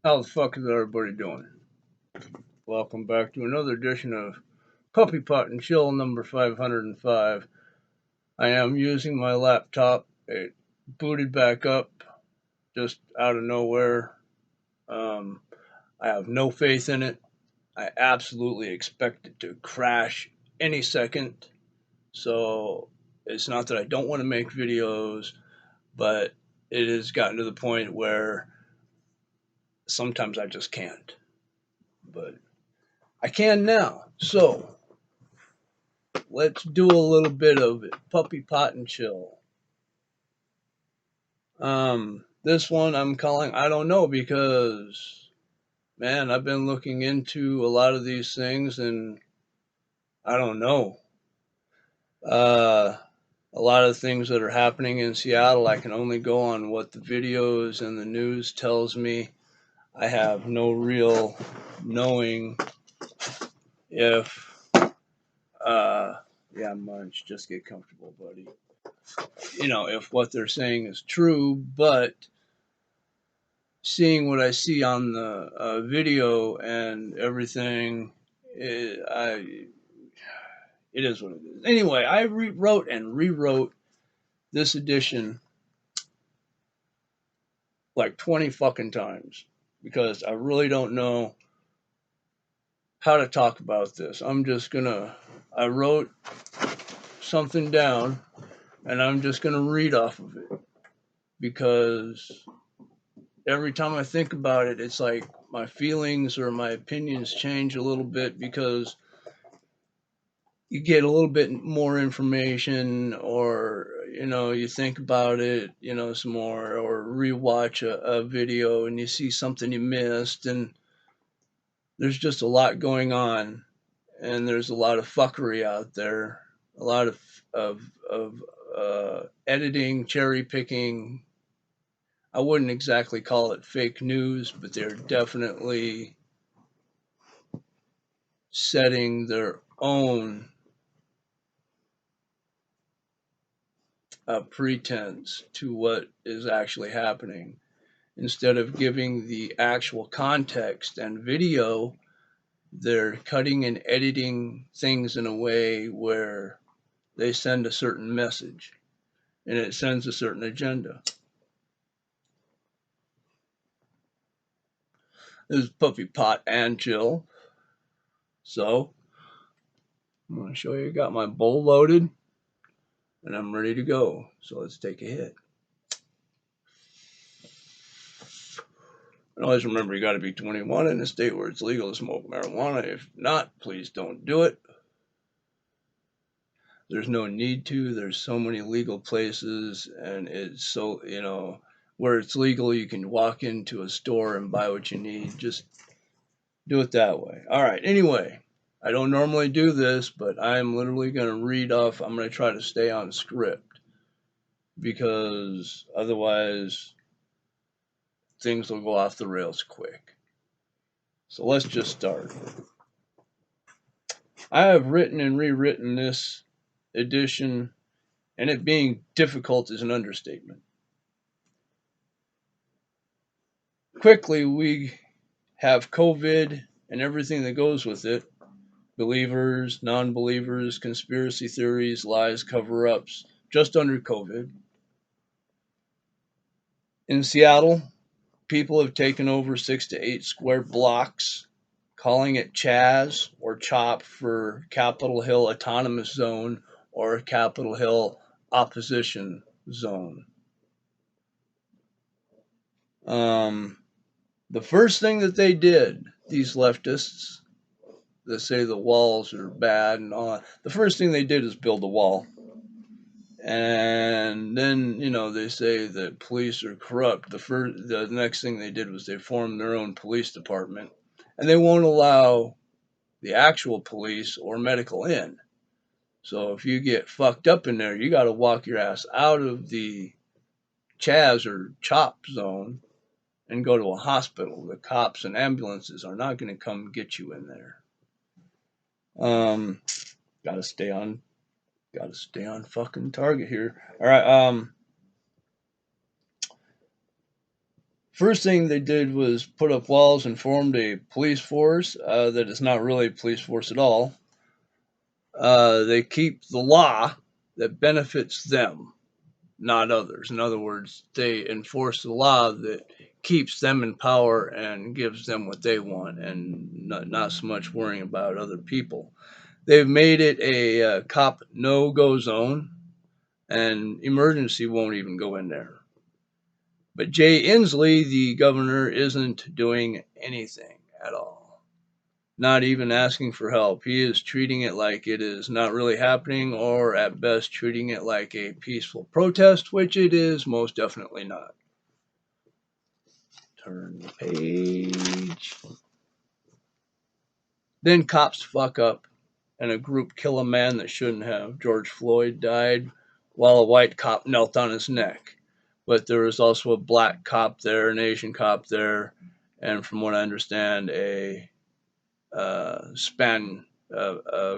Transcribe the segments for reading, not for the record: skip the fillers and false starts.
How the fuck is everybody doing? Welcome back to another edition of Puppy Pot and Chill number 505. I am using my laptop. It booted back up just out of nowhere. Um, I have no faith in it. I absolutely expect it to crash any second. So it's not that I don't want to make videos, but it has gotten to the point where sometimes I just can't. But I can now. So let's do a little bit of it. Puppy pot and chill. This one I'm calling I don't know because man, I've been looking into a lot of these things and I don't know. Uh, a lot of things that are happening in Seattle, I can only go on what the videos and the news tells me. I have no real knowing if yeah, Munch, just get comfortable, buddy. If what they're saying is true, but seeing what I see on the video and everything, it is what it is. Anyway, I wrote and rewrote this edition like 20 fucking times because I really don't know how to talk about this. I wrote something down and I'm just gonna read off of it because every time I think about it, it's like my feelings or my opinions change a little bit because you get a little bit more information or you think about it some more or rewatch a video and you see something you missed and there's just a lot going on and there's a lot of fuckery out there, a lot of editing, cherry picking. I wouldn't exactly call it fake news, but they're definitely setting their own pretense to what is actually happening. Instead of giving the actual context and video, they're cutting and editing things in a way where they send a certain message and it sends a certain agenda. This is Puppy Pot and Chill. So I'm going to show you. I got my bowl loaded and I'm ready to go. So let's take a hit. And always remember you got to be 21 in a state where it's legal to smoke marijuana. If not, please don't do it. There's no need to. There's so many legal places, and it's so, where it's legal, you can walk into a store and buy what you need. Just do it that way. All right. Anyway, I don't normally do this, but I'm literally going to read off. I'm going to try to stay on script because otherwise things will go off the rails quick. So let's just start. I have written and rewritten this edition, and it being difficult is an understatement. Quickly, we have COVID and everything that goes with it, believers, non believers, conspiracy theories, lies, cover ups, just under COVID. In Seattle, people have taken over 6 to 8 square blocks, calling it Chaz or CHOP for Capitol Hill Autonomous Zone or Capitol Hill Opposition Zone. Um, the first thing that they did, these leftists that say the walls are bad and all that, the first thing they did is build a wall. And then, they say that police are corrupt. The next thing they did was they formed their own police department, and they won't allow the actual police or medical in. So if you get fucked up in there, you got to walk your ass out of the Chaz or CHOP zone and go to a hospital. The cops and ambulances are not going to come get you in there. Um, gotta stay on, gotta stay on fucking target here. All right. First thing they did was put up walls and formed a police force that is not really a police force at all. They keep the law that benefits them, not others. In other words, they enforce the law that keeps them in power and gives them what they want, and not so much worrying about other people. They've made it a cop no-go zone, and emergency won't even go in there. But Jay Inslee, the governor, isn't doing anything at all. Not even asking for help. He is treating it like it is not really happening, or at best treating it like a peaceful protest, which it is most definitely not. Turn the page. Then cops fuck up and a group kill a man that shouldn't have. George Floyd died while a white cop knelt on his neck. But there was also a black cop there, an Asian cop there, and from what I understand, a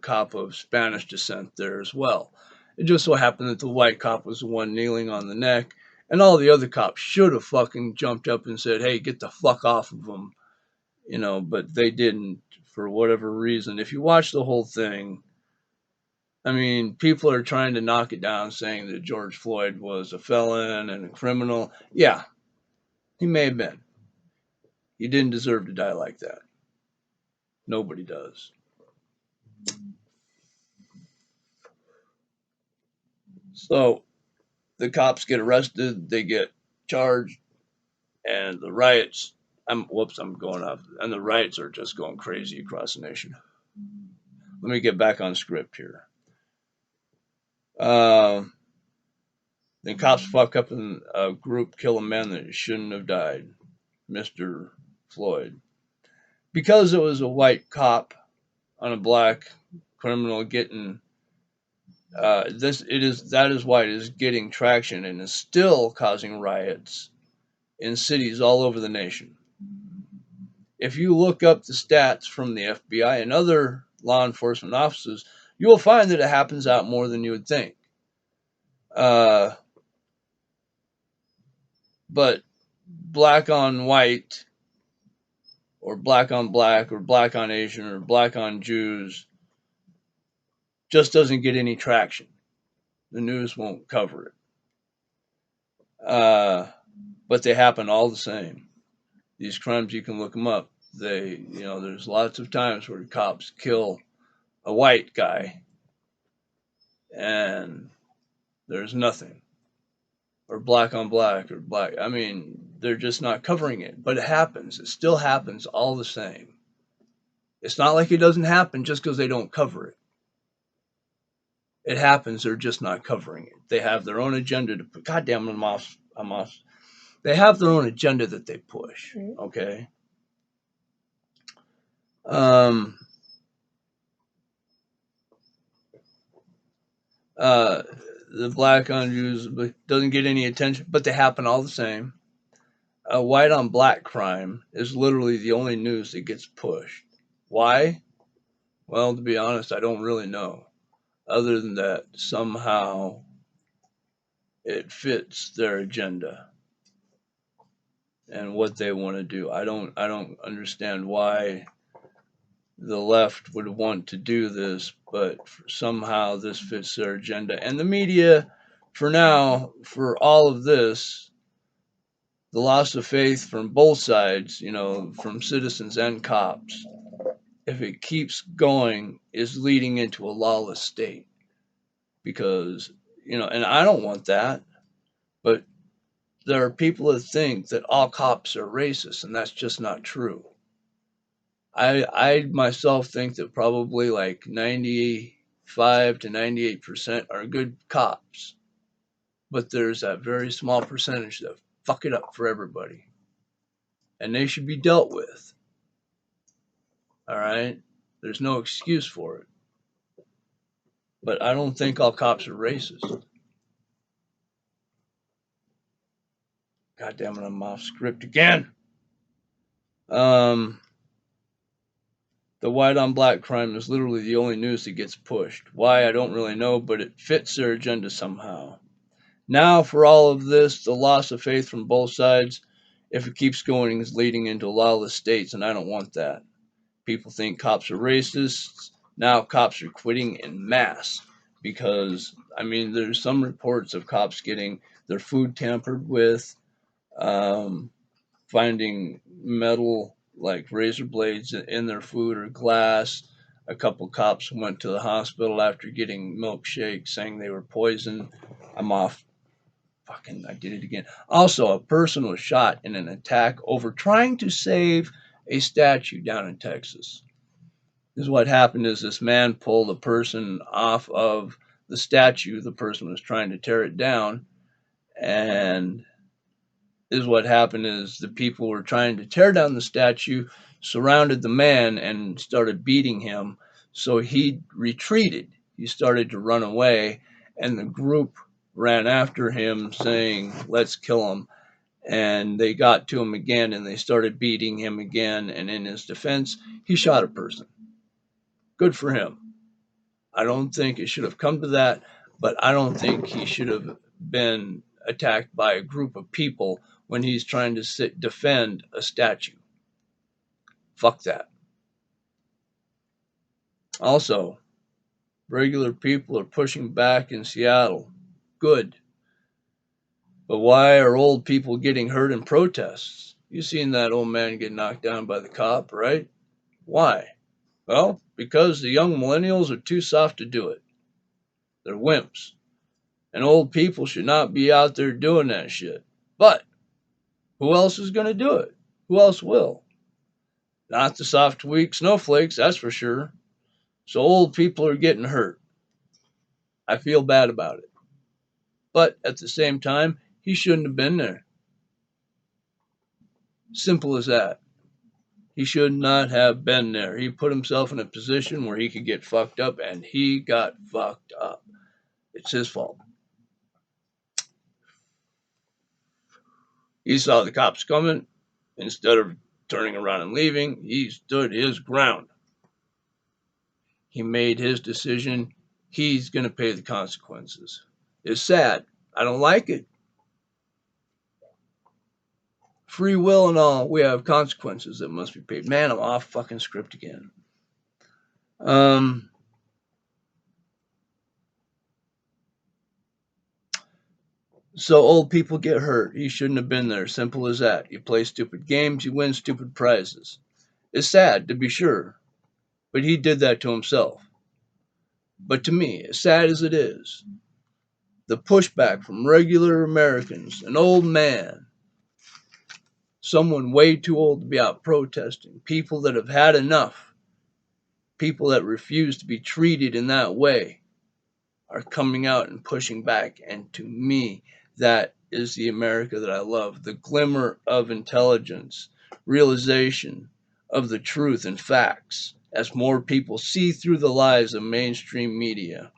cop of Spanish descent there as well. It just so happened that the white cop was the one kneeling on the neck, and all the other cops should have fucking jumped up and said, "Hey, get the fuck off of him," but they didn't for whatever reason. If you watch the whole thing, I mean, people are trying to knock it down, saying that George Floyd was a felon and a criminal. Yeah, he may have been. He didn't deserve to die like that. Nobody does. So the cops get arrested, they get charged, and the riots. I'm going off, and the riots are just going crazy across the nation. Let me get back on script here. Then cops fuck up and a group kill a man that shouldn't have died, Mr. Floyd, because it was a white cop on a black criminal getting. That is why it is getting traction and is still causing riots in cities all over the nation. If you look up the stats from the FBI and other law enforcement offices, you will find that it happens out more than you would think. But black on white, or black on black, or black on Asian, or black on Jews just doesn't get any traction. The news won't cover it. But they happen all the same. These crimes, you can look them up. There's lots of times where cops kill a white guy and there's nothing, or black on black, or black. I mean, they're just not covering it, but it happens. It still happens all the same. It's not like it doesn't happen just because they don't cover it. It happens. They're just not covering it. They have their own agenda to put. Goddamn, I'm off. They have their own agenda that they push. Okay. The black on Jews doesn't get any attention, but they happen all the same. White on black crime is literally the only news that gets pushed. Why? Well, to be honest, I don't really know. Other than that, somehow it fits their agenda and what they want to do. I don't understand why the left would want to do this, but somehow this fits their agenda. And the media, for now, for all of this, the loss of faith from both sides, from citizens and cops, if it keeps going, is leading into a lawless state. Because, and I don't want that, but there are people that think that all cops are racist, and that's just not true. I myself think that probably like 95 to 98% are good cops, but there's that very small percentage that fuck it up for everybody, and they should be dealt with. All right, there's no excuse for it, but I don't think all cops are racist. God damn it, I'm off script again. The white on black crime is literally the only news that gets pushed. Why, I don't really know, but it fits their agenda somehow. Now, for all of this, the loss of faith from both sides, If it keeps going, it's leading into lawless states, and I don't want that. People think cops are racists. Now cops are quitting in mass because, I mean, there's some reports of cops getting their food tampered with, um, finding metal like razor blades in their food or glass. A couple cops went to the hospital after getting milkshakes saying they were poisoned. I'm off. Fucking, I did it again. Also, a person was shot in an attack over trying to save a statue down in Texas. This is what happened is this man pulled a person off of the statue. The person was trying to tear it down, and is what happened is the people were trying to tear down the statue, surrounded the man and started beating him. So he retreated. He started to run away, and the group ran after him saying, "Let's kill him." And they got to him again and they started beating him again. And in his defense, he shot a person. Good for him. I don't think it should have come to that, but I don't think he should have been attacked by a group of people when he's trying to defend a statue. Fuck that. Also, regular people are pushing back in Seattle. Good. But why are old people getting hurt in protests? You seen that old man get knocked down by the cop, right? Why? Well, because the young millennials are too soft to do it. They're wimps. And old people should not be out there doing that shit. But who else is going to do it? Who else will? Not the soft, weak snowflakes, that's for sure. So old people are getting hurt. I feel bad about it. But at the same time, he shouldn't have been there. Simple as that. He should not have been there. He put himself in a position where he could get fucked up, and he got fucked up. It's his fault. He saw the cops coming. Instead of turning around and leaving, he stood his ground. He made his decision. He's going to pay the consequences. It's sad. I don't like it. Free will and all, we have consequences that must be paid. Man, I'm off fucking script again. Um, so old people get hurt. He shouldn't have been there. Simple as that. You play stupid games, you win stupid prizes. It's sad, to be sure, but he did that to himself. But to me, as sad as it is, the pushback from regular Americans, an old man, someone way too old to be out protesting, people that have had enough, people that refuse to be treated in that way, are coming out and pushing back. And to me, that is the America that I love. The glimmer of intelligence, realization of the truth and facts as more people see through the lies of mainstream media.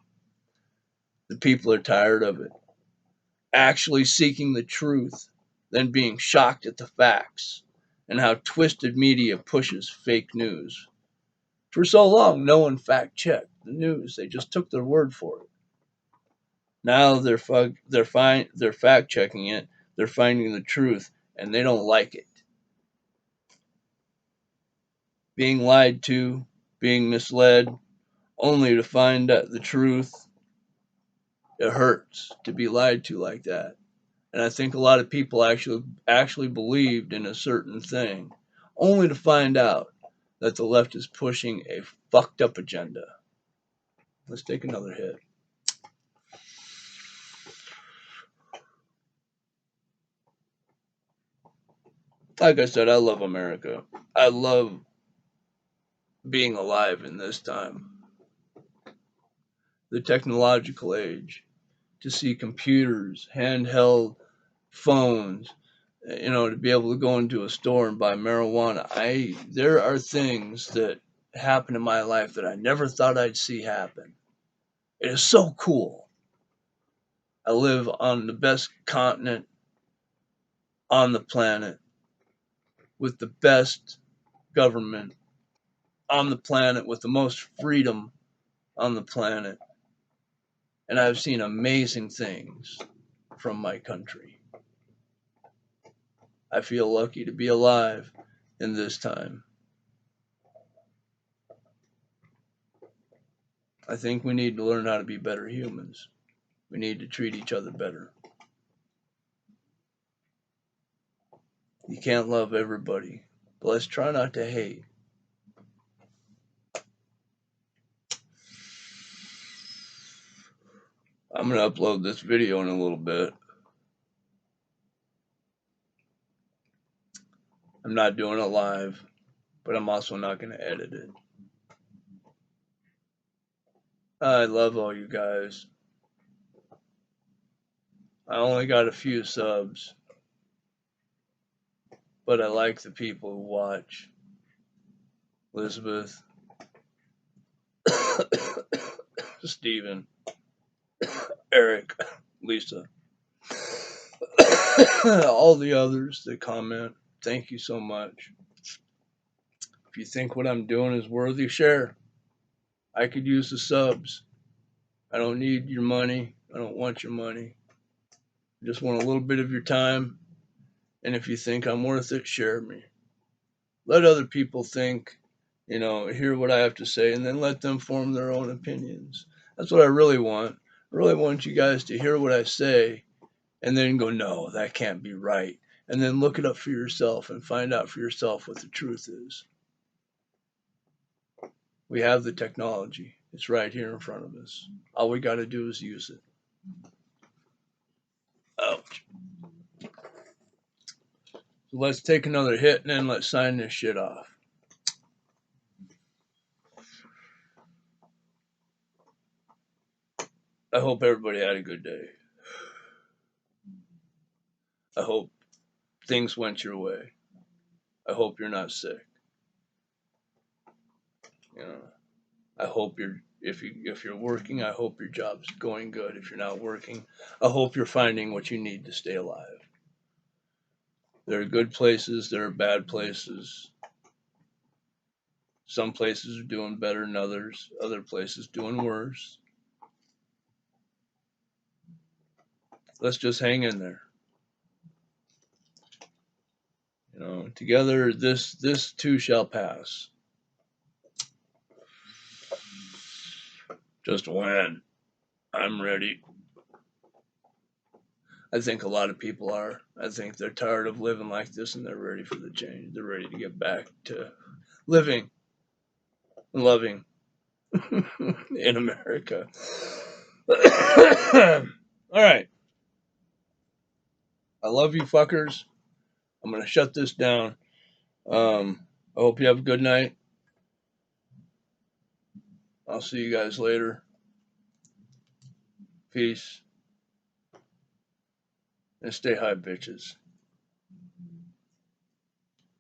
The people are tired of it. Actually seeking the truth than being shocked at the facts and how twisted media pushes fake news. For so long, no one fact checked the news. They just took their word for it. Now they're fact checking it. They're finding the truth, and they don't like it. Being lied to, being misled, only to find out the truth. It hurts to be lied to like that. And I think a lot of people actually believed in a certain thing, only to find out that the left is pushing a fucked up agenda. Let's take another hit. Like I said, I love America. I love being alive in this time, the technological age, to see computers, handheld phones, to be able to go into a store and buy marijuana. There are things that happen in my life that I never thought I'd see happen. It is so cool. I live on the best continent on the planet with the best government on the planet with the most freedom on the planet. And I've seen amazing things from my country. I feel lucky to be alive in this time. I think we need to learn how to be better humans. We need to treat each other better. You can't love everybody, but let's try not to hate. I'm going to upload this video in a little bit. I'm not doing it live, but I'm also not going to edit it. I love all you guys. I only got a few subs, but I like the people who watch. Elizabeth, Steven, Eric, Lisa, all the others that comment. Thank you so much. If you think what I'm doing is worthy, share. I could use the subs. I don't need your money. I don't want your money. I just want a little bit of your time. And if you think I'm worth it, share me. Let other people think, hear what I have to say, and then let them form their own opinions. That's what I really want. I really want you guys to hear what I say and then go, no, that can't be right. And then look it up for yourself and find out for yourself what the truth is. We have the technology. It's right here in front of us. All we got to do is use it. Ouch. So let's take another hit and then let's sign this shit off. I hope everybody had a good day. I hope things went your way. I hope you're not sick. I hope if you're working, I hope your job's going good. If you're not working, I hope you're finding what you need to stay alive. There are good places, there are bad places. Some places are doing better than others, other places doing worse. Let's just hang in there. Together this too shall pass. Just when I'm ready. I think a lot of people are. I think they're tired of living like this and they're ready for the change. They're ready to get back to living and loving in America. All right. I love you fuckers. I'm going to shut this down. I hope you have a good night. I'll see you guys later. Peace. And stay high, bitches.